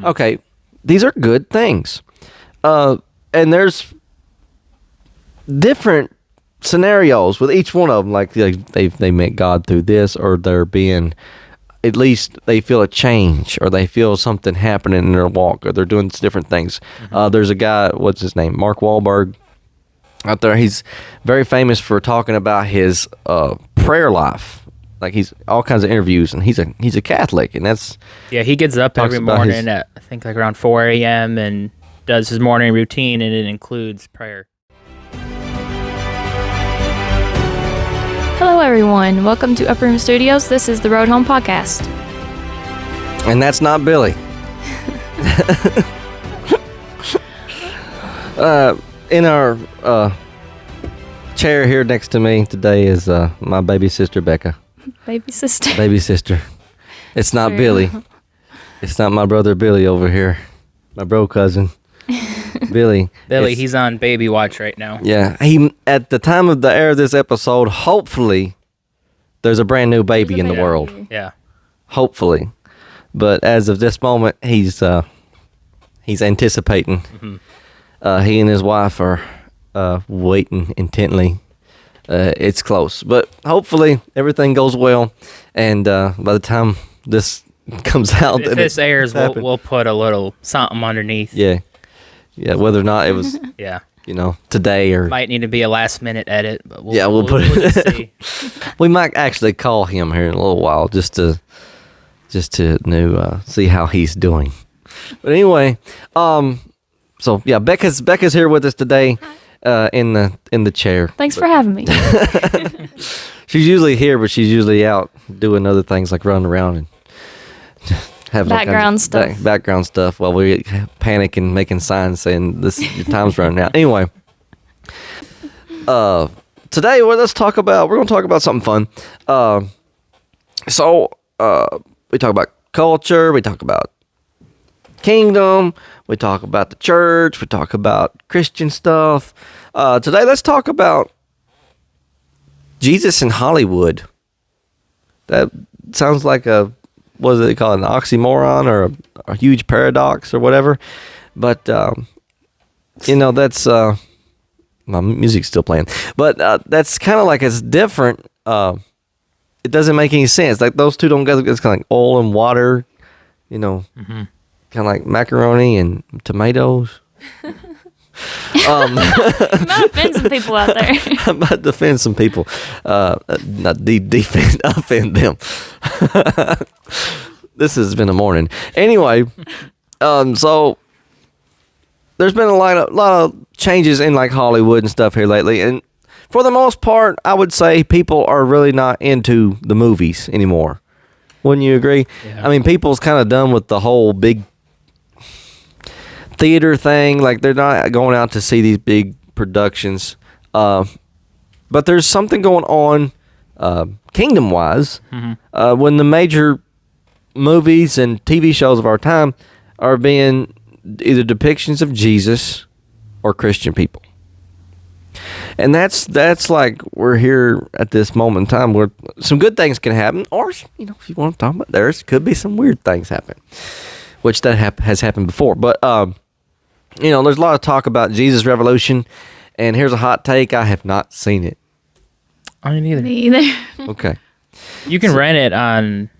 Okay, these are good things. And there's different scenarios with each one of them. Like they met God through this, or they're being, at least they feel a change, or they feel something happening in their walk, or they're doing different things. There's a guy, what's his name? Mark Wahlberg out there. He's very famous for talking about his prayer life. Like he's all kinds of interviews, and he's a Catholic, and that's he gets up every morning at I think like around 4 a.m. and does his morning routine, and it includes prayer. Hello, everyone. Welcome to Upper Room Studios. This is the Road Home Podcast. And that's not Billy. In our chair here next to me today is my baby sister, Becca. Baby sister. Baby sister. It's not True. Billy. It's not my brother Billy over here. My bro cousin. Billy. He's on baby watch right now. Yeah. He, at the time of the air of this episode, hopefully there's a brand new baby in the world. Yeah. Hopefully. But as of this moment, he's anticipating. He and his wife are waiting intently. It's close, but hopefully everything goes well. And by the time this comes out, if this airs, we'll put a little something underneath. Yeah. Whether or not it was, today or might need to be a last minute edit. But we'll put we'll it. just see. We might actually call him here in a little while just to see how he's doing. But anyway, so yeah, Becca's here with us today. In the chair. Thanks for having me. She's usually here, but she's usually out doing other things like running around and having Background stuff. Background stuff while we panic and making signs saying your time's running out. Anyway, today we're going to talk about something fun. We talk about culture. We talk about kingdom. We talk about the church. We talk about Christian stuff. Today, let's talk about Jesus in Hollywood. That sounds like what do they call it, an oxymoron or a huge paradox or whatever. But, that's, my music's still playing. But that's kind of like it's different. It doesn't make any sense. Like those two don't go, it's kind of like oil and water, kind of like macaroni and tomatoes. You might offend some people out there. I might offend some people. Offend them. This has been a morning. Anyway, so there's been a lot of changes in like Hollywood and stuff here lately, and for the most part, I would say people are really not into the movies anymore. Wouldn't you agree? Yeah. I mean, people's kind of done with the whole big theater thing. Like they're not going out to see these big productions. But there's something going on kingdom wise when the major movies and TV shows of our time are being either depictions of Jesus or Christian people. And that's like we're here at this moment in time where some good things can happen, or if you want to talk about, there's could be some weird things happen, which that has happened before. But there's a lot of talk about Jesus Revolution, and here's a hot take: I have not seen it. I didn't either. Me either. Okay. You can rent it on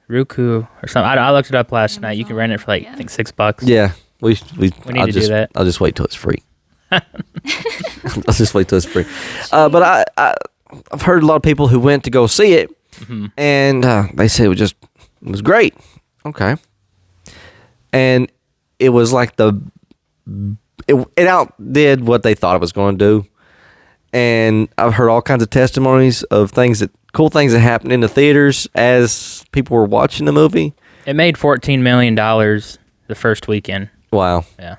Roku or something. I looked it up last night. You can rent it for I think $6. Yeah, we need to do that. I'll just wait till it's free. I'll just wait till it's free. But I've heard a lot of people who went to go see it, and they said it was great. Okay. And it was like it outdid what they thought it was going to do. And I've heard all kinds of testimonies of cool things that happened in the theaters as people were watching the movie. It made $14 million the first weekend. Wow. Yeah.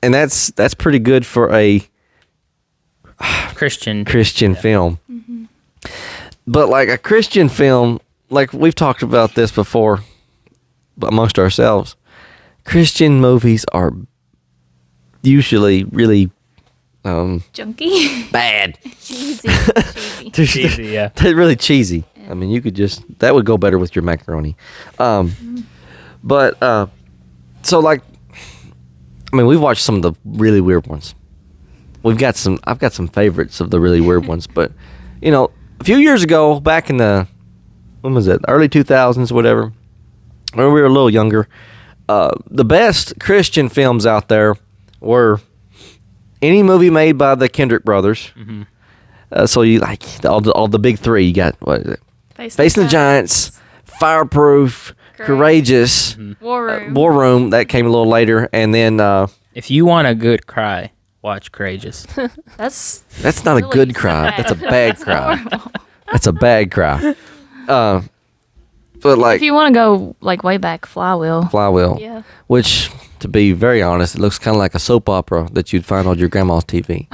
And that's pretty good for a Christian film. Mm-hmm. But like a Christian film, like we've talked about this before amongst ourselves, Christian movies are usually really junky, bad, cheesy. Cheesy, yeah. They're really cheesy. Yeah. I mean, that would go better with your macaroni. But So like, I mean, we've watched some of the really weird ones. I've got some favorites of the really weird ones, but you know, a few years ago, back in when was it? Early 2000s, whatever. When we were a little younger, the best Christian films out there were any movie made by the Kendrick brothers. Mm-hmm. So you like all the big three. You got what is it? Facing the Giants, Fireproof, Courageous, War Room. That came a little later, and then if you want a good cry, watch Courageous. That's not really a good cry. That's a bad cry. That's a bad cry. But like, if you want to go like way back, Flywheel. Yeah. Which, to be very honest, it looks kind of like a soap opera that you'd find on your grandma's TV.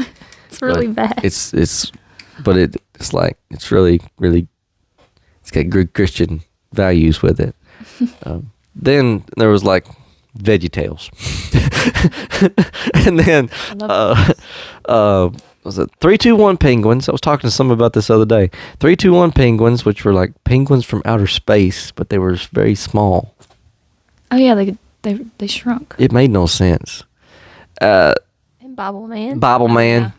It's really bad. It's like it's really it's got good Christian values with it. Then there was like VeggieTales, and then was it 3-2-1 Penguins? I was talking to someone about this the other day. 3-2-1 Penguins, which were like penguins from outer space, but they were very small. Oh yeah, they shrunk. It made no sense. And Bible Man.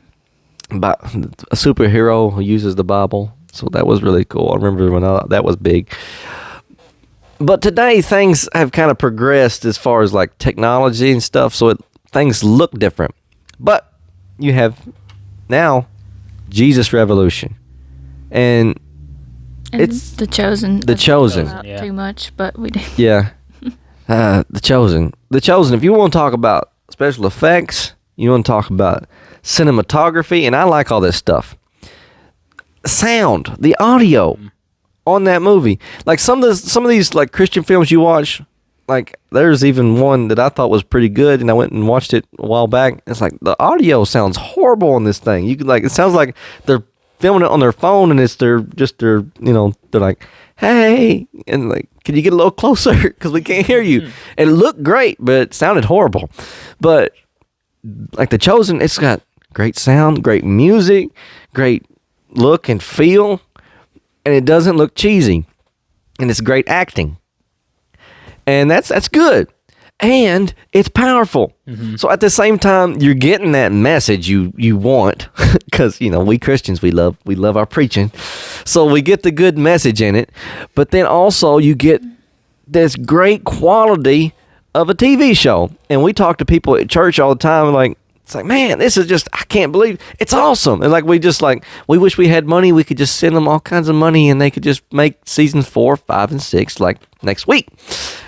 A superhero who uses the Bible. So that was really cool. I remember when that was big. But today things have kind of progressed as far as like technology and stuff, so things look different. But you have now Jesus Revolution, and it's The Chosen. The Chosen. Not too much, but we did. Yeah. The Chosen. If you want to talk about special effects, you want to talk about cinematography, and I like all this stuff. Sound, the audio on that movie. Like some of these like Christian films you watch, like there's even one that I thought was pretty good, and I went and watched it a while back. It's like the audio sounds horrible on this thing. You could like, it sounds like they're filming it on their phone, and they're like, hey, and like, can you get a little closer because we can't hear you. And it looked great, but it sounded horrible. But like The Chosen, it's got great sound, great music, great look and feel, and it doesn't look cheesy, and it's great acting, and that's good, and it's powerful. Mm-hmm. So at the same time, you're getting that message you want, because we Christians, we love our preaching, so we get the good message in it, but then also you get this great quality of a TV show. And we talk to people at church all the time, like, it's like, man, this is just, I can't believe it's awesome. And like, we wish we had money. We could just send them all kinds of money, and they could just make seasons 4, 5, and 6 like next week,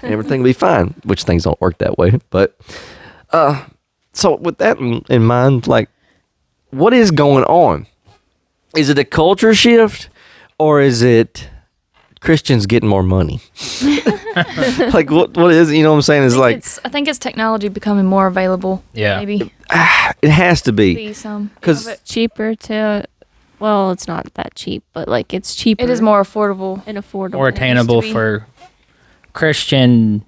and everything will be fine. Which things don't work that way. But so with that in mind, like, what is going on? Is it a culture shift, or is it Christians getting more money? Like, what is it? You know what I'm saying? I think it's technology becoming more available. Yeah. Maybe. It has to be. Because it's cheaper to, well, it's not that cheap, but like it's cheaper. It is more affordable. And affordable. More attainable for Christian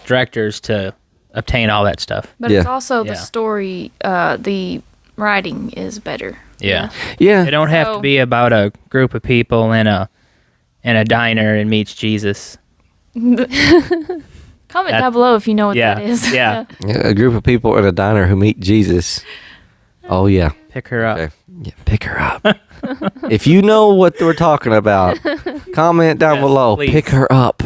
directors to obtain all that stuff. But it's also the story, the writing is better. Yeah. Yeah. It don't have to be about a group of people in a diner and meets Jesus. Comment down below if you know what that is. Yeah. A group of people in a diner who meet Jesus. Oh yeah. Pick her up. Okay. Yeah, pick her up. If you know what we're talking about, comment down below. Please. Pick her up,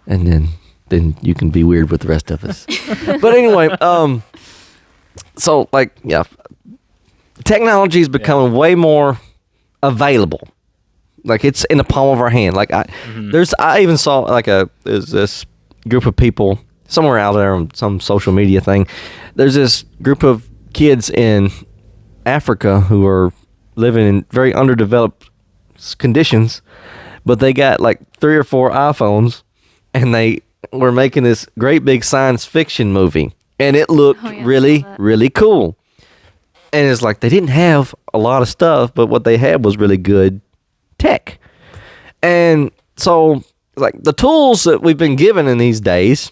and then you can be weird with the rest of us. But anyway, so like, yeah, technology is becoming way more available. Like, it's in the palm of our hand. Like, I even saw like there's this group of people somewhere out there on some social media thing. There's this group of kids in Africa who are living in very underdeveloped conditions, but they got like 3 or 4 iPhones, and they were making this great big science fiction movie, and it looked really, really cool. And it's like they didn't have a lot of stuff, but what they had was really good tech. And so, like, the tools that we've been given in these days,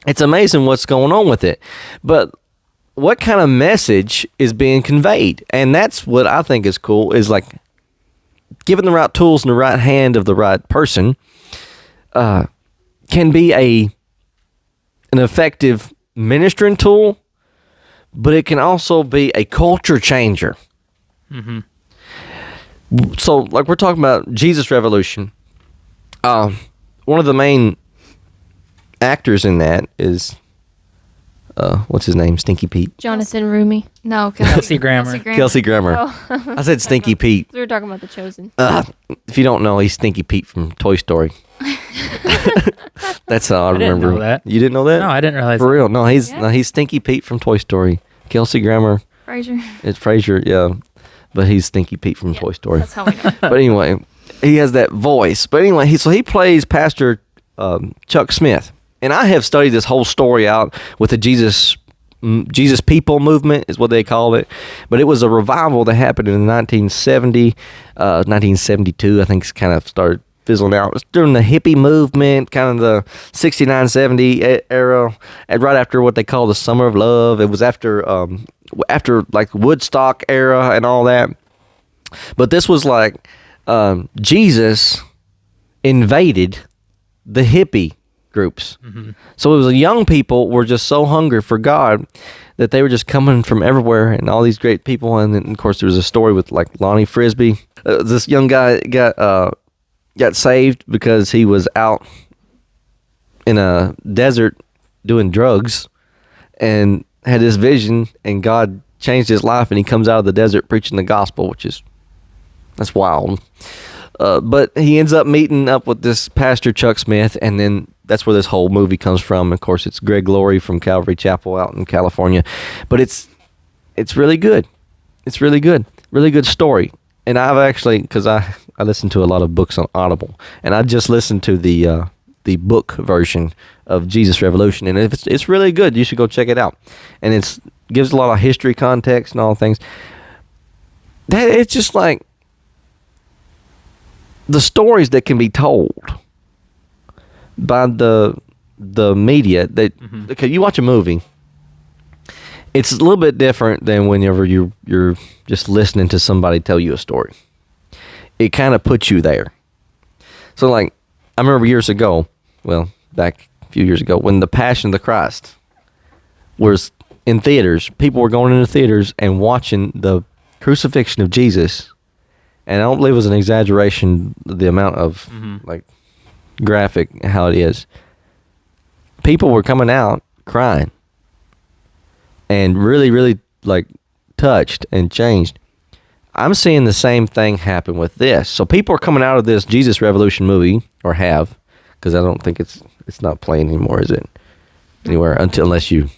it's amazing what's going on with it. But what kind of message is being conveyed? And that's what I think is cool, is like given the right tools in the right hand of the right person can be an effective ministering tool, but it can also be a culture changer. Mm-hmm. So, like we're talking about Jesus Revolution, one of the main actors in that is, what's his name? Stinky Pete. Jonathan Rumi. No, Kelsey Grammer. Kelsey Grammer. Oh. I said Stinky Pete. We were talking about The Chosen. If you don't know, he's Stinky Pete from Toy Story. That's how I didn't remember. know that. You didn't know that? No, I didn't realize For that. real. No, he's Stinky Pete from Toy Story. Kelsey Grammer. Fraser. It's Fraser, yeah. But he's Stinky Pete from Toy Story. That's how we know. But anyway, he has that voice. But anyway, he plays Pastor Chuck Smith. And I have studied this whole story out with the Jesus People movement is what they called it. But it was a revival that happened in 1972, I think it's kind of started fizzling out. It was during the hippie movement, kind of the 69, 70 era, and right after what they call the Summer of Love. It was after like Woodstock era and all that. But this was like Jesus invaded the hippie groups. Mm-hmm. So it was young people were just so hungry for God that they were just coming from everywhere, and all these great people. And then, of course, there was a story with like Lonnie Frisbee. This young guy got saved because he was out in a desert doing drugs and had this vision, and God changed his life, and he comes out of the desert preaching the gospel, that's wild. But he ends up meeting up with this Pastor Chuck Smith, and then that's where this whole movie comes from. Of course, it's Greg Laurie from Calvary Chapel out in California. But it's really good. It's really good. Really good story. And I've actually, because I listen to a lot of books on Audible, and I just listened to the book version of Jesus Revolution, and it's really good. You should go check it out. And it gives a lot of history context and all things. It's just like the stories that can be told by the media. That okay, you watch a movie, it's a little bit different than whenever you're just listening to somebody tell you a story. It kind of puts you there. So like, I remember back a few years ago, when the Passion of the Christ was in theaters, people were going into theaters and watching the crucifixion of Jesus. And I don't believe it was an exaggeration, the amount of like graphic how it is. People were coming out crying and really, really like touched and changed. I'm seeing the same thing happen with this. So people are coming out of this Jesus Revolution movie, or have, because I don't think it's not playing anymore, is it? Anywhere, unless you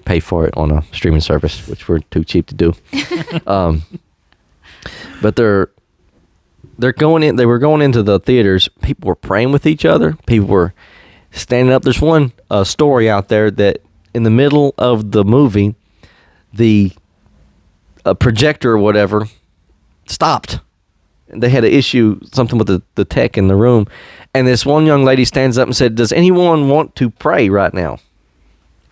pay for it on a streaming service, which we're too cheap to do. But they were going into the theaters. People were praying with each other. People were standing up. There's one story out there that in the middle of the movie, the projector or whatever stopped. They had an issue, something with the tech in the room. And this one young lady stands up and said, "Does anyone want to pray right now?"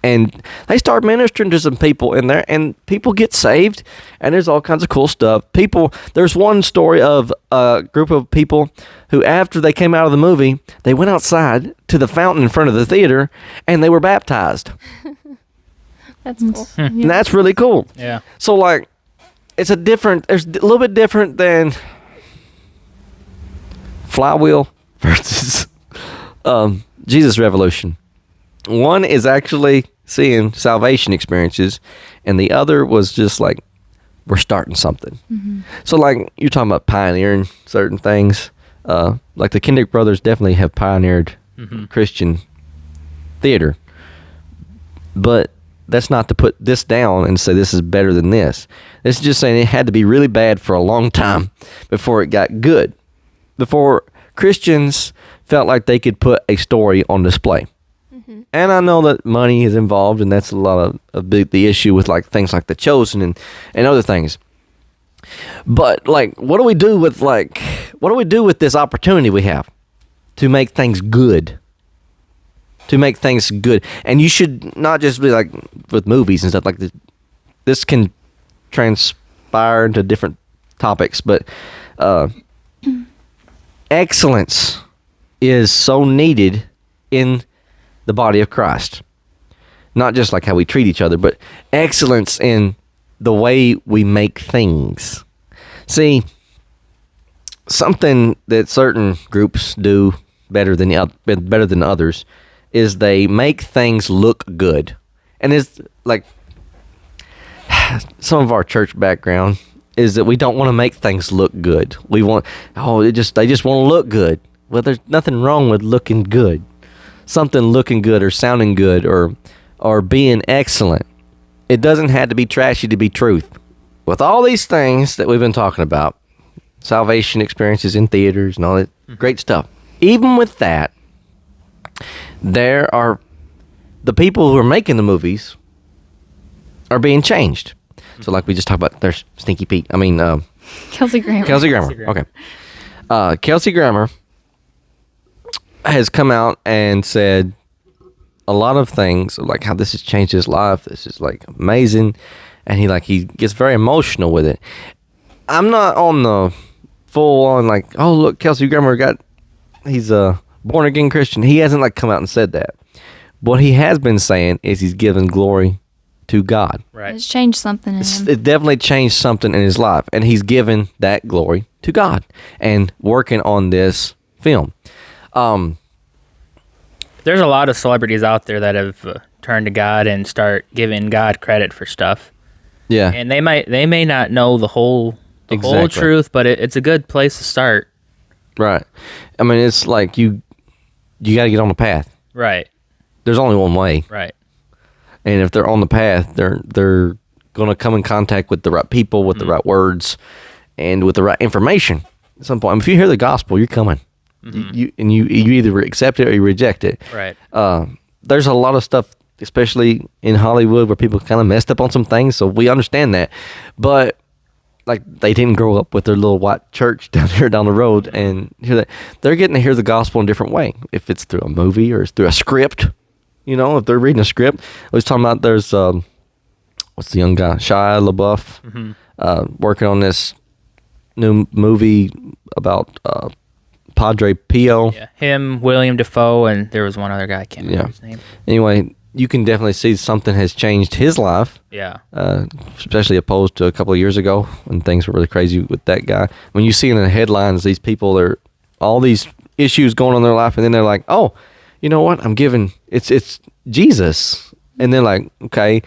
And they start ministering to some people in there, and people get saved, and there's all kinds of cool stuff. There's one story of a group of people who, after they came out of the movie, they went outside to the fountain in front of the theater, and they were baptized. That's cool. And that's really cool. Yeah. So, like, there's a little bit different than Flywheel versus Jesus Revolution. One is actually seeing salvation experiences, and the other was just like, we're starting something. Mm-hmm. So like, you're talking about pioneering certain things. Like the Kendrick brothers definitely have pioneered Christian theater. But that's not to put this down and say this is better than this. It's just saying it had to be really bad for a long time before it got good. Before Christians felt like they could put a story on display. And I know that money is involved, and that's a lot of the issue with like things like The Chosen and other things. But like, what do we do with this opportunity we have to make things good? To make things good, and you should not just be like with movies and stuff like this. This can transpire into different topics, but excellence is so needed in the body of Christ. not just like how we treat each other, but excellence in the way we make things. See, something that certain groups do better than others is they make things look good. And it's like some of our church background is that we don't want to make things look good. We want they just want to look good. Well, there's nothing wrong with looking good. Something looking good or sounding good or being excellent. It doesn't have to be trashy to be truth. With all these things that we've been talking about, salvation experiences in theaters and all that great stuff. Even with that, there are the people who are making the movies are being changed. So like we just talked about, there's Stinky Pete. I mean, Kelsey Grammer. Kelsey Grammer. Okay. Kelsey Grammer has come out and said a lot of things, like how this has changed his life. This is like amazing. And he gets very emotional with it. I'm not on the full on like, oh look, Kelsey Grammer he's a born again Christian. He hasn't like come out and said that. What he has been saying is he's given glory to God. Right. It's changed something in him. It definitely changed something in his life, and he's given that glory to God and working on this film. There's a lot of celebrities out there that have turned to God and start giving God credit for stuff. Yeah. And they may not know the whole truth, but it's a good place to start. Right. I mean, it's like you got to get on the path. Right. There's only one way. Right. And if they're on the path, they're going to come in contact with the right people, with the right words, and with the right information at some point. I mean, if you hear the gospel, you're coming. You either accept it or you reject it. Right. There's a lot of stuff, especially in Hollywood, where people kind of messed up on some things, so we understand that. But like they didn't grow up with their little white church down the road and hear that. They're getting to hear the gospel in a different way. If it's through a movie or it's through a script, if they're reading a script. I was talking about there's what's the young guy, Shia LaBeouf, working on this new movie about Padre Pio. Yeah, him, William Dafoe, and there was one other guy. I can't remember his name. Anyway, you can definitely see something has changed his life. Yeah. Especially opposed to a couple of years ago when things were really crazy with that guy. When you see in the headlines, these people, all these issues going on in their life, and then they're like, oh, you know what? It's Jesus. And they're like, okay.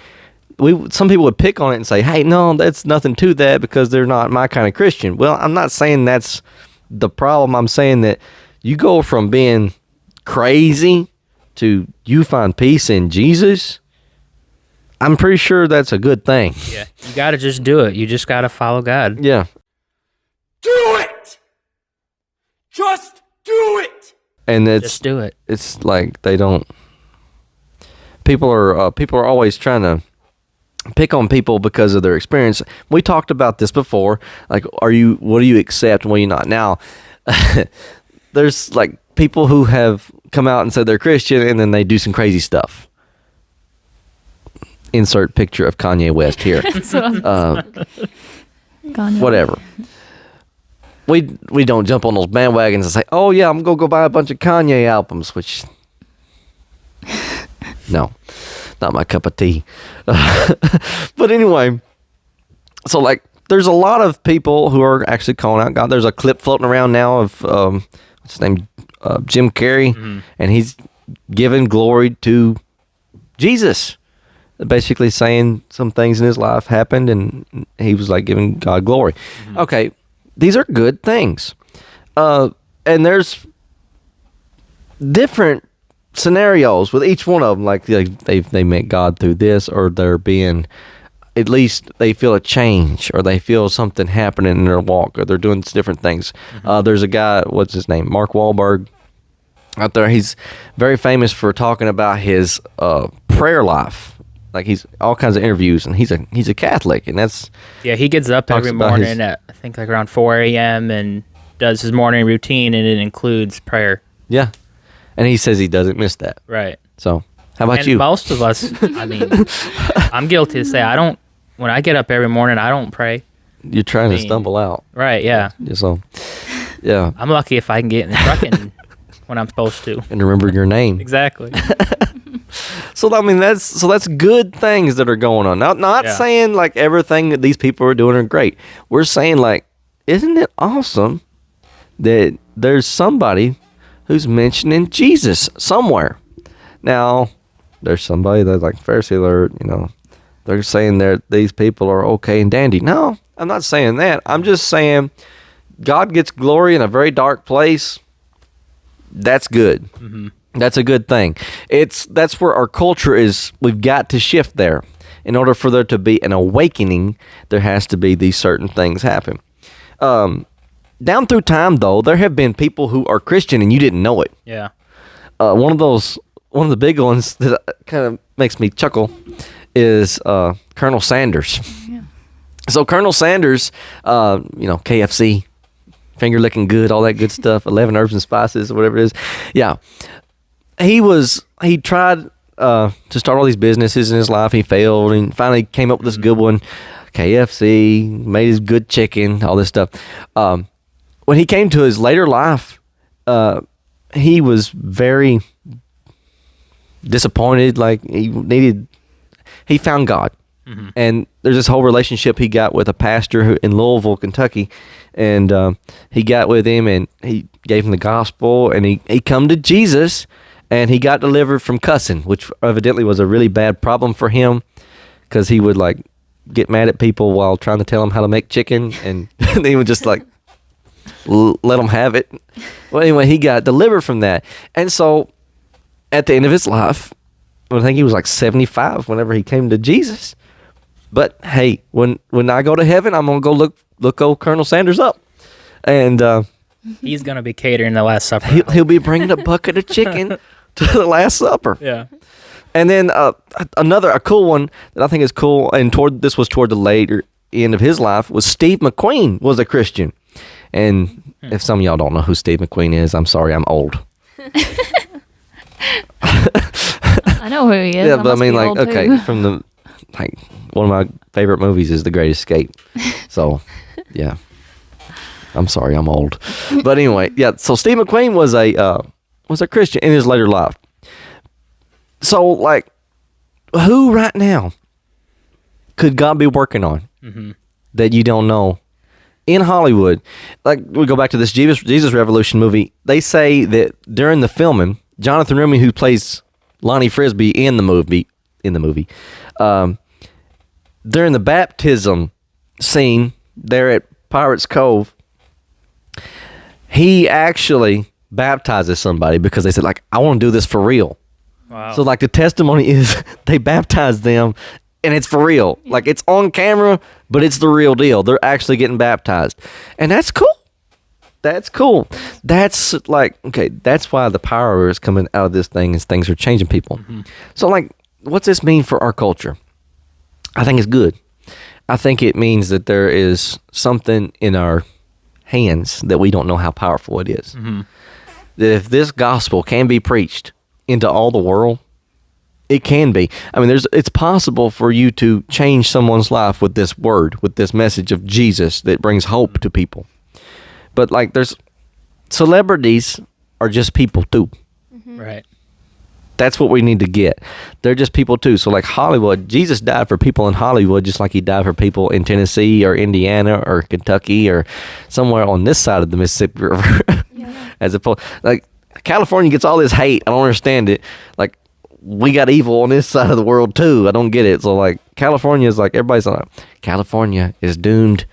Some people would pick on it and say, hey, no, that's nothing to that because they're not my kind of Christian. Well, I'm not saying that's the problem. I'm saying that you go from being crazy to you find peace in Jesus. I'm pretty sure that's a good thing. Yeah, you got to just do it. You just got to follow God. Yeah. Do it! Just do it! And Just do it. It's like they don't. People are always trying to pick on people because of their experience. We talked about this before. Like, what do you accept and what do you not? Now, there's like people who have come out and said they're Christian and then they do some crazy stuff. Insert picture of Kanye West here. Whatever. We don't jump on those bandwagons and say, oh yeah, I'm gonna go buy a bunch of Kanye albums, which no, not my cup of tea. But anyway, so like there's a lot of people who are actually calling out God. There's a clip floating around now of what's his name, Jim Carrey, and he's giving glory to Jesus, basically saying some things in his life happened and he was like giving God glory. Okay, these are good things, and there's different scenarios with each one of them. Like they met God through this, or they're being, at least they feel a change, or they feel something happening in their walk, or they're doing different things. There's a guy, what's his name, Mark Wahlberg, out there. He's very famous for talking about his prayer life. Like he's all kinds of interviews, and he's a Catholic, and that's he gets up every morning at I think like around 4 a.m. and does his morning routine, and it includes prayer. Yeah, and he says he doesn't miss that. Right. So how about you? Most of us, I mean, I'm guilty to say when I get up every morning, I don't pray. You're trying to stumble out. Right, yeah. So, yeah. I'm lucky if I can get in the truck when I'm supposed to. And remember your name. Exactly. So I mean that's good things that are going on. Not Yeah. saying like everything that these people are doing are great. We're saying like, isn't it awesome that there's somebody who's mentioning Jesus somewhere? Now, there's somebody that's like Pharisee alert, they're saying that these people are okay and dandy. No, I'm not saying that. I'm just saying God gets glory in a very dark place. That's good. Mm-hmm. That's a good thing. That's where our culture is. We've got to shift there. In order for there to be an awakening, there has to be these certain things happen. Down through time, though, there have been people who are Christian and you didn't know it. Yeah. One of the big ones that kind of makes me chuckle is Colonel Sanders. Yeah. So Colonel Sanders, KFC, finger licking good, all that good stuff, 11 herbs and spices, or whatever it is. Yeah. He tried to start all these businesses in his life. He failed and finally came up with this good one, KFC, made his good chicken, all this stuff. When he came to his later life, he was very disappointed. Like he found God. Mm-hmm. And there's this whole relationship he got with a pastor in Louisville, Kentucky. And he got with him and he gave him the gospel and he come to Jesus and he got delivered from cussing, which evidently was a really bad problem for him because he would like get mad at people while trying to tell them how to make chicken and he would just like let them have it. Well, anyway, he got delivered from that. And so at the end of his life, I think he was like 75 whenever he came to Jesus. But hey, when I go to heaven, I'm gonna go look old Colonel Sanders up, and he's gonna be catering the Last Supper. He'll be bringing a bucket of chicken to the Last Supper. Yeah. And then a cool one that I think is cool, and this was toward the later end of his life, was Steve McQueen was a Christian. And if some of y'all don't know who Steve McQueen is, I'm sorry, I'm old. I know who he is. Yeah, but I mean, like, okay, from the one of my favorite movies is The Great Escape. So, yeah. I'm sorry, I'm old. But anyway, yeah, so Steve McQueen was a Christian in his later life. So, like, who right now could God be working on that you don't know? In Hollywood, like, we go back to this Jesus Revolution movie, they say that during the filming, Jonathan Remy, who plays Lonnie Frisbee in the movie, during the baptism scene there at Pirates Cove, he actually baptizes somebody because they said, like, I want to do this for real. Wow. So, like, the testimony is they baptized them, and it's for real. Like, it's on camera, but it's the real deal. They're actually getting baptized. And that's cool. That's cool. That's like, okay, that's why the power is coming out of this thing is things are changing people. Mm-hmm. So, like, what's this mean for our culture? I think it's good. I think it means that there is something in our hands that we don't know how powerful it is. Mm-hmm. That if this gospel can be preached into all the world, it can be. I mean, it's possible for you to change someone's life with this word, with this message of Jesus that brings hope to people. But, like, there's celebrities are just people too. Mm-hmm. Right. That's what we need to get. They're just people too. So, like, Hollywood, Jesus died for people in Hollywood just like he died for people in Tennessee or Indiana or Kentucky or somewhere on this side of the Mississippi River. Yeah. As opposed, like, California gets all this hate. I don't understand it. Like, we got evil on this side of the world too. I don't get it. So, like, California is like, everybody's like, California is doomed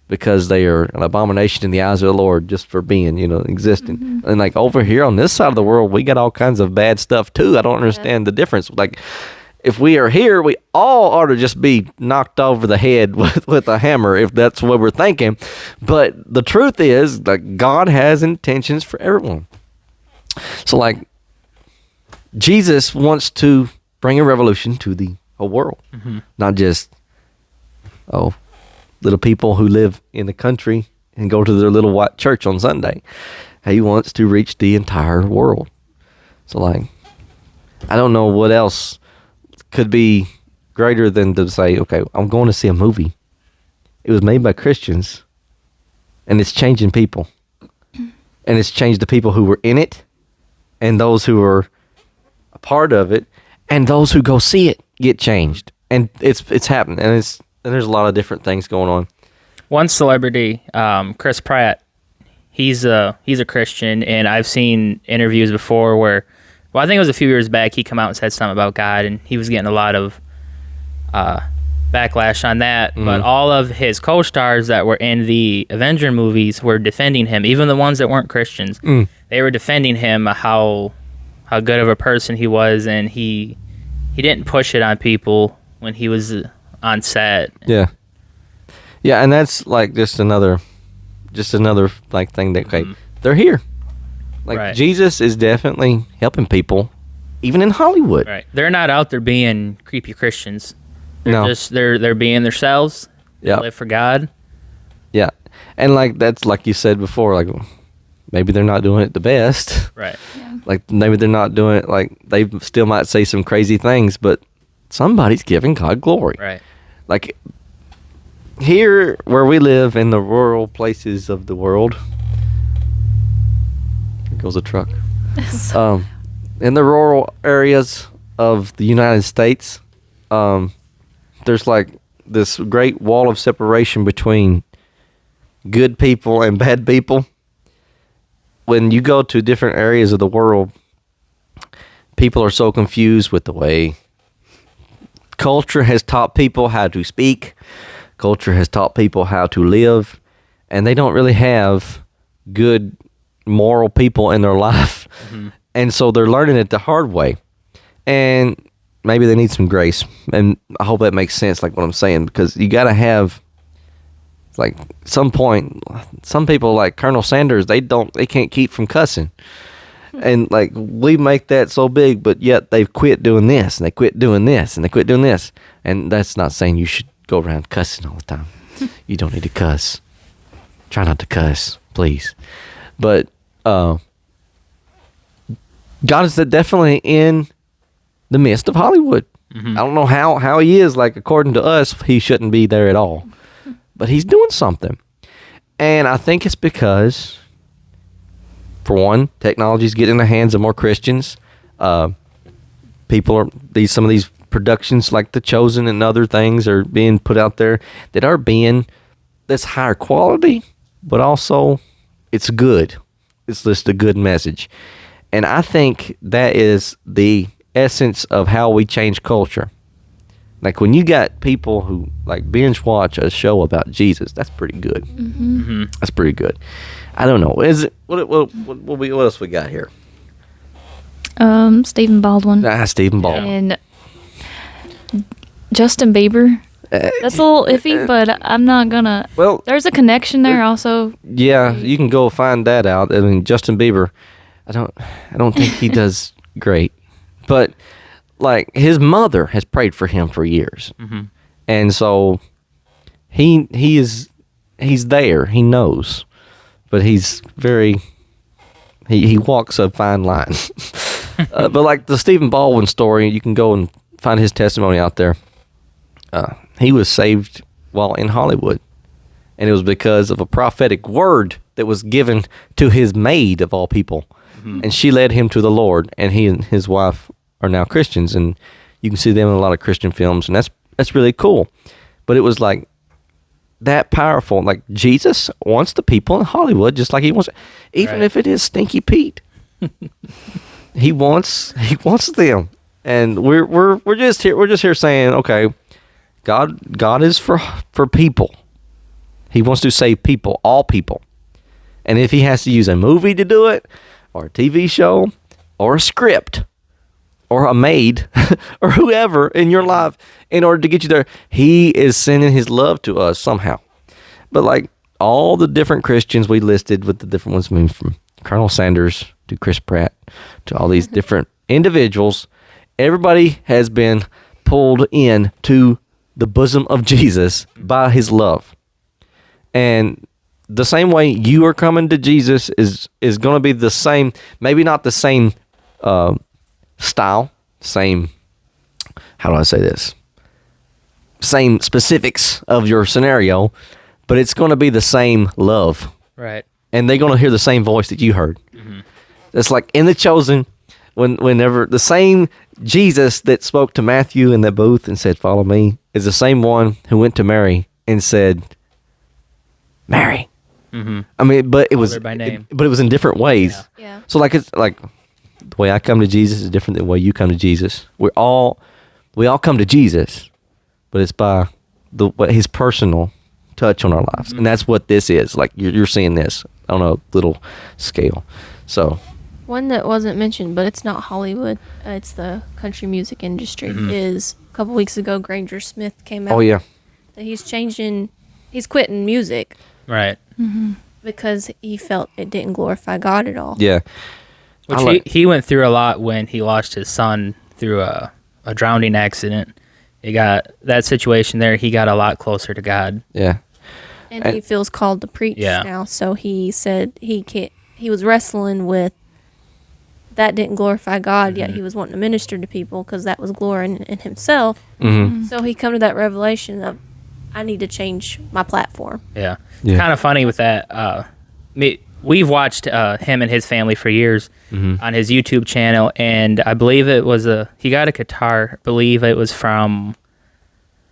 because they are an abomination in the eyes of the Lord just for being, existing. Mm-hmm. And, like, over here on this side of the world, we got all kinds of bad stuff too. I don't understand the difference. Like, if we are here, we all ought to just be knocked over the head with a hammer if that's what we're thinking. But the truth is that God has intentions for everyone. So, like, Jesus wants to bring a revolution to the whole world, not just, little people who live in the country and go to their little white church on Sunday. He wants to reach the entire world. So, like, I don't know what else could be greater than to say, okay, I'm going to see a movie. It was made by Christians, and it's changing people. And it's changed the people who were in it and those who were a part of it, and those who go see it get changed, and it's happening, and there's a lot of different things going on. One celebrity, Chris Pratt, he's a Christian, and I've seen interviews before where, well, I think it was a few years back, he come out and said something about God, and he was getting a lot of backlash on that. But all of his co-stars that were in the Avenger movies were defending him, even the ones that weren't Christians. They were defending him, how good of a person he was, and he didn't push it on people when he was on set. Yeah, and that's like just another like thing that they're here. Like Right. Jesus is definitely helping people, even in Hollywood. Right. They're not out there being creepy Christians. They're No. they're being themselves. They Yeah. live for God. Yeah, and like that's like you said before, like maybe they're not doing it the best. Right. Like maybe they're not doing it, like they still might say some crazy things, but somebody's giving God glory. Right. Like here where we live in the rural places of the world, here goes a truck. In the rural areas of the United States, there's like this great wall of separation between good people and bad people. When you go to different areas of the world, people are so confused with the way culture has taught people how to speak, culture has taught people how to live, and they don't really have good moral people in their life. And so they're learning it the hard way. And maybe they need some grace. And I hope that makes sense, like what I'm saying, because you got to have, like, some point, some people like Colonel Sanders, they can't keep from cussing. And like we make that so big, but yet they've quit doing this, and they quit doing this, and they quit doing this. And that's not saying you should go around cussing all the time. You don't need to cuss. Try not to cuss, please. But God is definitely in the midst of Hollywood. I don't know how he is. Like, according to us, he shouldn't be there at all. But he's doing something. And I think it's because, for one, technology's getting in the hands of more Christians. People are some of these productions like The Chosen and other things are being put out there that are being this higher quality, but also it's good. It's just a good message. And I think that is the essence of how we change culture. Like when you got people who like binge watch a show about Jesus, that's pretty good. That's pretty good. I don't know. Is it what else we got here? Stephen Baldwin Stephen Baldwin. and Justin Bieber. That's a little iffy, but I'm not gonna. Well, There's a connection there also. yeah, you can go find that out. I mean, Justin Bieber, I don't think he does great, but like his mother has prayed for him for years, and so he's there. He knows, but he's very he walks a fine line. But like the Stephen Baldwin story, you can go and find his testimony out there. He was saved while in Hollywood, and it was because of a prophetic word that was given to his maid of all people, and she led him to the Lord. And he and his wife are now Christians, and you can see them in a lot of Christian films, and that's really cool. But it was like that powerful. Like Jesus wants the people in Hollywood just like he wants, even if it is Stinky Pete. He wants them, and we're just here saying, okay, God is for people. He wants to save people, all people. And if he has to use a movie to do it, or a TV show, or a script, or a maid, or whoever in your life, in order to get you there, he is sending his love to us somehow. But like all the different Christians we listed with the different ones, I mean, from Colonel Sanders to Chris Pratt to all these different individuals, everybody has been pulled in to the bosom of Jesus by his love. And the same way you are coming to Jesus is going to be the same, maybe not the same style, same, how do I say this? Same specifics of your scenario, but it's going to be the same love. Right. And they're going to hear the same voice that you heard. It's like in The Chosen, whenever the same Jesus that spoke to Matthew in the booth and said, "Follow me," is the same one who went to Mary and said, "Mary." Mm-hmm. I mean, but it Called was her by name. but it was in different ways. Yeah. Yeah. So like it's like the way I come to Jesus is different than the way you come to Jesus. We all come to Jesus, but it's by his personal touch on our lives, and that's what this is. Like you're seeing this on a little scale. So One that wasn't mentioned, but it's not Hollywood. It's the country music industry. Is a couple weeks ago, Granger Smith came out. oh yeah, That he's quitting music Right. because he felt it didn't glorify God at all. yeah. I Which like- he went through a lot when he lost his son through a drowning accident. He got that situation there. He got a lot closer to God. Yeah. And he feels called to preach Yeah. now. So he said he was wrestling with that didn't glorify God, yet he was wanting to minister to people because that was glory in himself. Mm-hmm. So he come to that revelation of, I need to change my platform. Yeah. Yeah. It's kind of funny with that. We've watched him and his family for years on his YouTube channel, and I believe it was he got a guitar. I believe it was from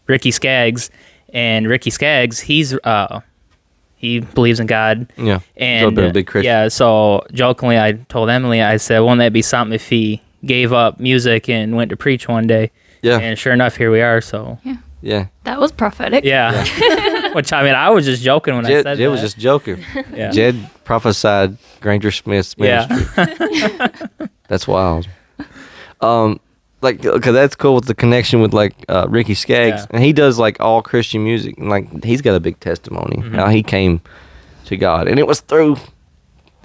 Ricky Skaggs, and Ricky Skaggs, he believes in God. Yeah. And He's been a big Christian. yeah, so jokingly, I told Emily, I said, "Wouldn't that be something if he gave up music and went to preach one day?" Yeah. And sure enough, here we are. So Yeah. That was prophetic. yeah, which I mean, I was just joking when I Jed, said Jed that. was just joking. Yeah. Jed prophesied Granger Smith's ministry. Yeah. That's wild. Like, okay, that's cool with the connection with like Ricky Skaggs, Yeah. and he does like all Christian music, and like he's got a big testimony how he came to God, and it was through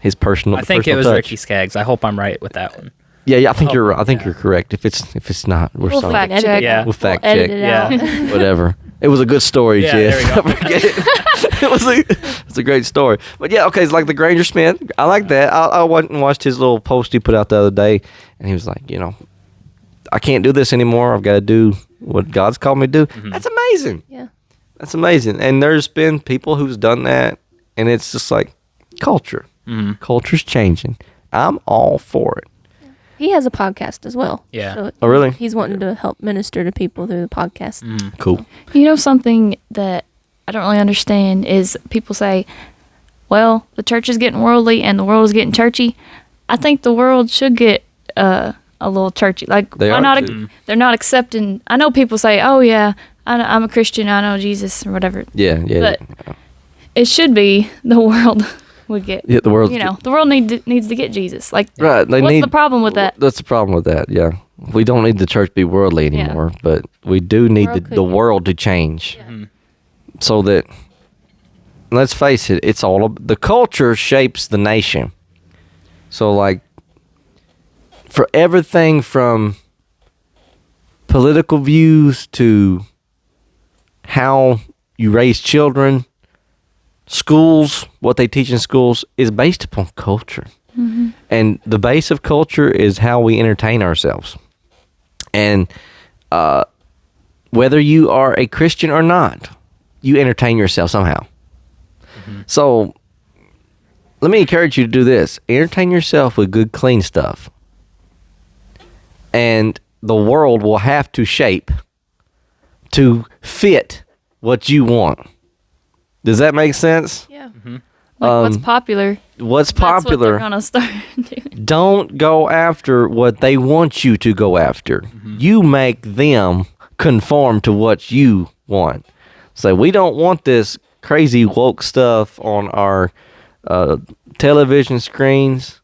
his personal. I think it personal was touch. Ricky Skaggs. I hope I'm right with that one. Yeah, I think you're. I think yeah. you're correct. If it's not, we're We'll sorry. fact Edit check. it Yeah. out. We'll fact edit check. it Yeah. out. Whatever. It was a good story, Yeah, Jed. there we go. Don't forget it. It's a great story. But yeah, okay, it's like the Granger Smith. I like that. I went and watched his little post he put out the other day, and he was like, I can't do this anymore. I've got to do what God's called me to do. That's amazing. Yeah. That's amazing. And there's been people who's done that, and it's just like culture. Culture's changing. I'm all for it. He has a podcast as well. Yeah. So Oh, really? He's wanting to help minister to people through the podcast. Cool. You know, something that I don't really understand is people say, well, the church is getting worldly and the world is getting churchy. I think the world should get a little churchy. Like, They why are not? too. They're not accepting. I know people say, oh, yeah, I'm a Christian. I know Jesus or whatever. Yeah. But it should be the world would get. Yeah, the world. The world needs to get Jesus. Like, Right. They what's need, the problem with that? That's the problem with that. Yeah. We don't need the church to be worldly anymore, but we do need World could the be. world to change. So that, let's face it, it's all the culture shapes the nation. So like, for everything from political views to how you raise children, schools, what they teach in schools is based upon culture. And the base of culture is how we entertain ourselves. And whether you are a Christian or not, you entertain yourself somehow. So let me encourage you to do this. Entertain yourself with good, clean stuff. And the world will have to shape to fit what you want. Does that make sense? Yeah. What's popular? What's That's what they're popular? gonna start doing. Don't go after what they want you to go after. You make them conform to what you want. So we don't want this crazy woke stuff on our television screens.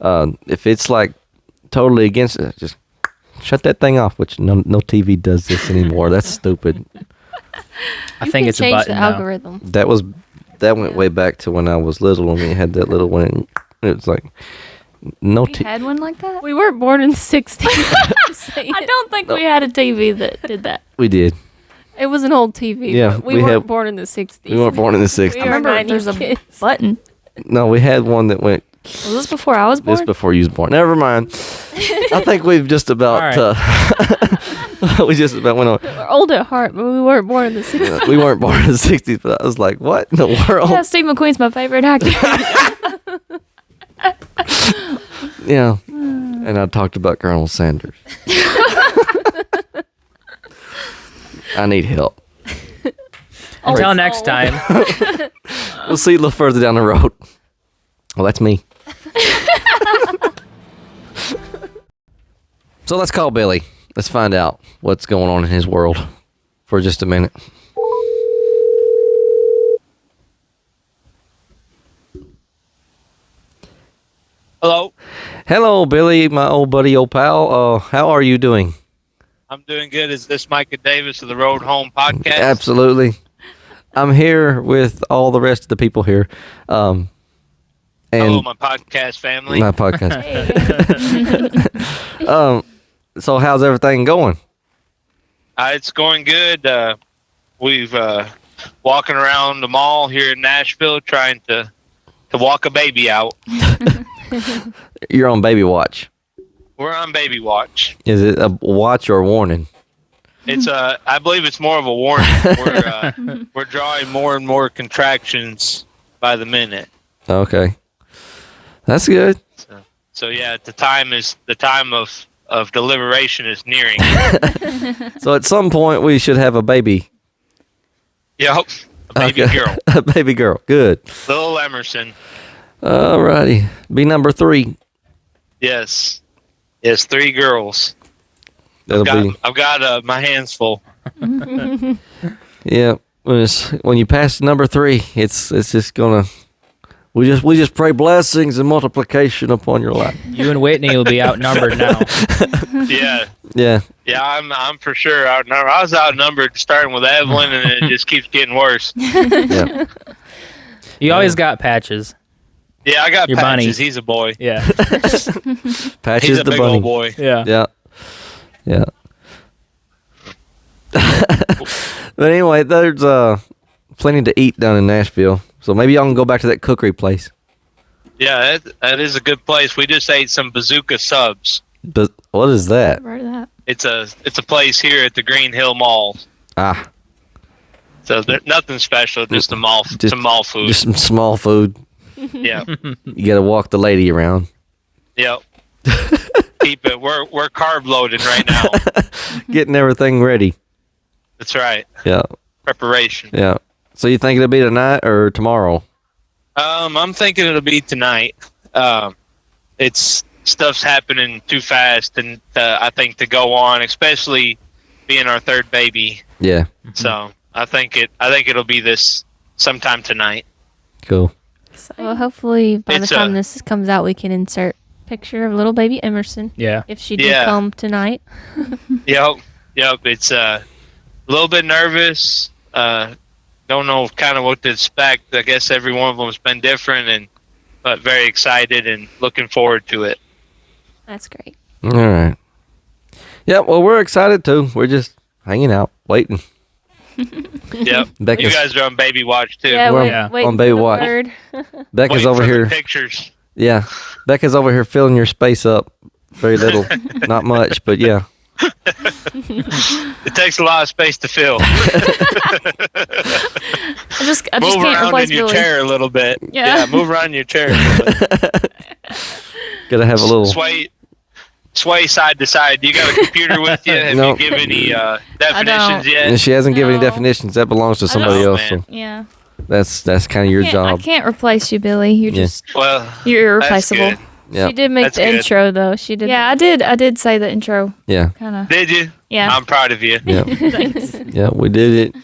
If it's like totally against it, just shut that thing off. Which no TV does this anymore. That's stupid. I You think can it's a change button the now. algorithm. That went way back to when I was little when we had that little one. It was like no We TV. had one like that. We weren't born in the 60s. I don't think we had a TV that did that. We did. It was an old TV. Yeah, but we we weren't had- born in the 60s. We weren't born in the '60s. We I are remember 90s there's a kids. button. No, we had one that went. Was this before I was born? This before you was born. Never mind. I think we've just about All right. we just about went on. We're old at heart, but we weren't born in the 60s. We weren't born in the '60s, but I was like, what in the world? Yeah, Steve McQueen's my favorite actor. Yeah. And I talked about Colonel Sanders. I need help. Until next time. We'll see a little further down the road. Well, that's me. So let's call Billy. Let's find out what's going on in his world for just a minute. Hello. Hello, Billy, my old buddy, old pal. How are you doing? I'm doing good. Is this Micah Davis of the Road Home Podcast? Absolutely. I'm here with all the rest of the people here. And Hello, my podcast family. my podcast. So how's everything going? It's going good. We've walking around the mall here in Nashville trying to walk a baby out. You're on baby watch. We're on baby watch. Is it a watch or a warning? It's I believe it's more of a warning. We're drawing more and more contractions by the minute. Okay. That's good. So yeah, the time of deliberation is nearing. So at some point we should have a baby. Yep. A baby Okay. girl. A baby girl. Good. Little Emerson. Alrighty. Be number 3. Yes. Yes, 3 girls. That'll be. I've got my hands full. Yeah. When you pass number 3, it's just gonna. We just pray blessings and multiplication upon your life. You and Whitney will be outnumbered now. Yeah. Yeah. Yeah, I'm for sure outnumbered. I was outnumbered starting with Evelyn, and it just keeps getting worse. Yeah. You always got Patches. Yeah, I got Your bunny. Patches. He's a boy. Yeah. Patches He's a the big bunny. old boy. Yeah. Yeah. Yeah. But anyway, there's plenty to eat down in Nashville. So maybe y'all can go back to that cookery place. Yeah, that is a good place. We just ate some bazooka subs. But what is that? I've heard of that. It's a place here at the Green Hill Mall. Ah, So nothing special, just some mall food. just some small food. Yeah. You got to walk the lady around. Yep. Keep it. We're carb loaded right now. Getting everything ready. That's right. Yeah. Preparation. Yeah. So you think it'll be tonight or tomorrow? I'm thinking it'll be tonight. It's stuff's happening too fast, and I think to go on, especially being our third baby. Yeah. So I think it'll be this sometime tonight. Cool. Well, hopefully by the It's, time this comes out, we can insert picture of little baby Emerson Yeah. if she did Yeah. come tonight. Yep. It's a little bit nervous. Don't know kind of what to expect. I guess every one of them's been different, but very excited and looking forward to it. That's great. All right. Yeah. Well, we're excited too. We're just hanging out, waiting. Yep. Becca's, You guys are on baby watch too. Yeah, We're wait, Yeah. wait on for baby the watch. word. Becca's Waiting over for the here. pictures. Yeah. Becca's over here filling your space up. Very little. Not much, but yeah. It takes a lot of space to fill. I just Move can't around replace in your Billy. chair a little bit. Yeah. Move around in your chair. A little bit. Gotta have a little. Sway side to side. You got a computer with you? Have No. you given any definitions yet? And she hasn't given any No. definitions. That belongs to I somebody know, else. man. So Yeah. that's kind of your I job. can't replace you, Billy. You're Yeah. just Well, you're that's irreplaceable. good. Yeah. She did make That's the good. intro though. She did. Yeah, I did say the intro. Yeah. Kind of. Did you? Yeah. I'm proud of you. Yeah. Thanks. Yeah. We did it.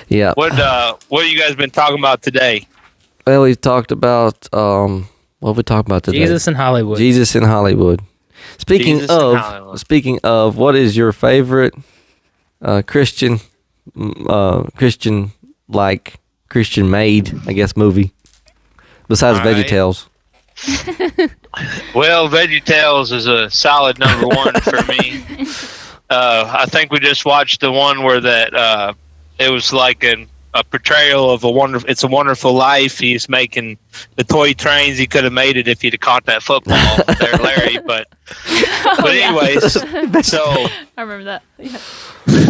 Yeah. What have you guys been talking about today? Well, we talked about what we talked about today. Jesus in Hollywood. Jesus in Hollywood. Speaking Jesus in Hollywood. of, what is your favorite Christian Christian made, I guess, movie besides All right. VeggieTales? Well, VeggieTales is a solid number 1 for me. I think we just watched the one where that it was like a portrayal of It's a Wonderful Life. He's making the toy trains. He could have made it if he'd have caught that football there, Larry. But anyways, so I remember that. Yeah.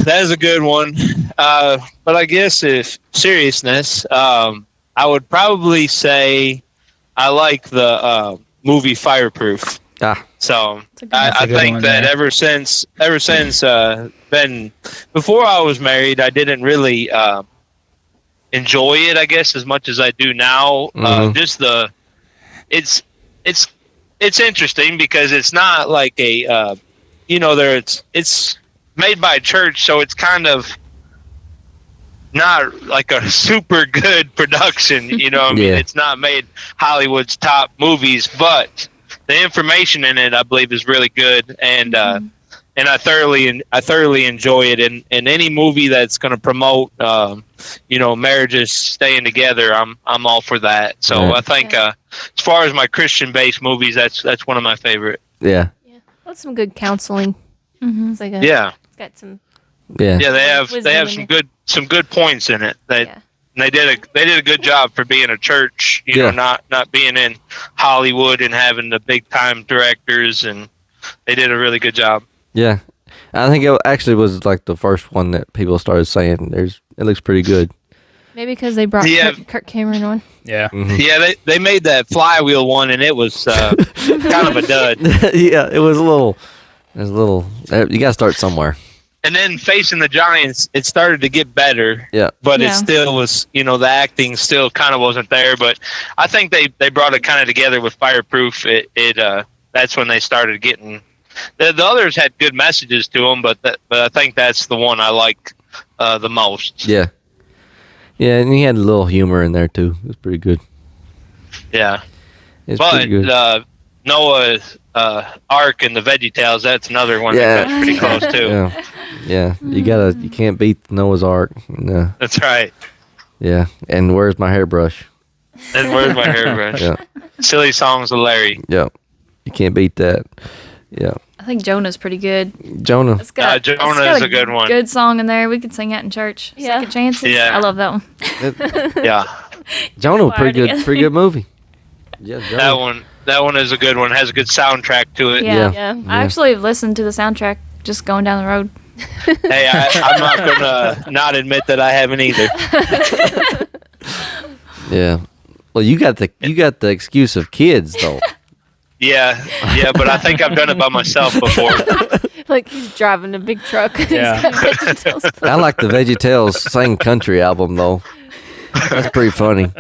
that is a good one. But I guess if seriousness, I would probably say I like the movie Fireproof. So That's I a good think one that there. ever since then before I was married, I didn't really enjoy it, I guess, as much as I do now. Just it's it's it's interesting because it's not like a it's made by a church, so it's kind of not like a super good production. You know what I mean? Yeah. It's not made Hollywood's top movies, but the information in it, I believe, is really good, and I thoroughly enjoy it. And any movie that's going to promote, marriages staying together, I'm all for that. So Right. I think as far as my Christian-based movies, that's one of my favorite. Yeah. That's some good counseling. It's like Yeah, it's got some. Yeah. yeah, they have Wisdom in some good points in it. Yeah. And they did a good job for being a church, Yeah. not being in Hollywood and having the big time directors, and they did a really good job. Yeah. I think it actually was like the first one that people started saying it looks pretty good. Maybe because they brought Yeah. Kirk Cameron on. Yeah. Yeah, they made that flywheel one, and it was kind of a dud. Yeah, it was a little you got to start somewhere. And then facing the Giants, it started to get better. Yeah. But Yeah. it still was, the acting still kind of wasn't there. But I think they brought it kind of together with Fireproof. That's when they started getting. The others had good messages to them, but I think that's the one I like the most. Yeah. Yeah, and he had a little humor in there too. It was pretty good. Yeah. It's But pretty good. Noah's Ark and the VeggieTales, that's another one Yeah. that got pretty close too. Yeah. Yeah. You can't beat Noah's Ark. No. That's right. Yeah. And where's my hairbrush? And where's my hairbrush? Yeah. Silly songs of Larry. Yeah. You can't beat that. Yeah. I think Jonah's pretty good. Jonah. It's got, Jonah it's got is a good one. Good song in there. We could sing that in church. Yeah. Second chances. Yeah. I love that one. Yeah. Jonah, Choir together. pretty good movie. Yeah, Jonah. That one is a good one. Has a good soundtrack to it. Yeah. Yeah. I actually listened to the soundtrack just going down the road. Hey, I'm not gonna not admit that I haven't either. Yeah. Well, you got the excuse of kids though. Yeah, but I think I've done it by myself before. Like he's driving a big truck. and Yeah. he's got VeggieTales playing. I like the VeggieTales Sing Country album though. That's pretty funny.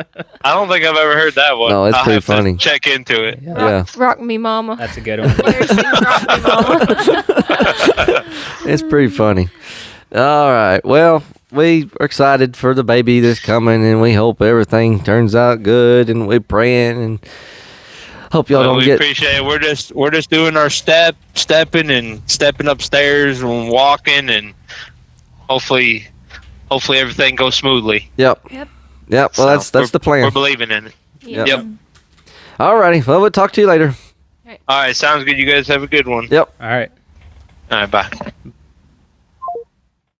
I don't think I've ever heard that one. No, it's I'll pretty have to funny. check into it. Yeah. Rock Me Mama. That's a good one. Larry sings Rock Me Mama. It's pretty funny. All right. Well, we are excited for the baby that's coming, and we hope everything turns out good. And we're praying and hope y'all don't we get. appreciate it. We're just doing our stepping upstairs and walking, and hopefully everything goes smoothly. Yep. Well, So that's the We're plan. believing in it. Yep. All righty. Well, we'll talk to you later. All right, sounds good. You guys have a good one. Yep. All right. All right, bye.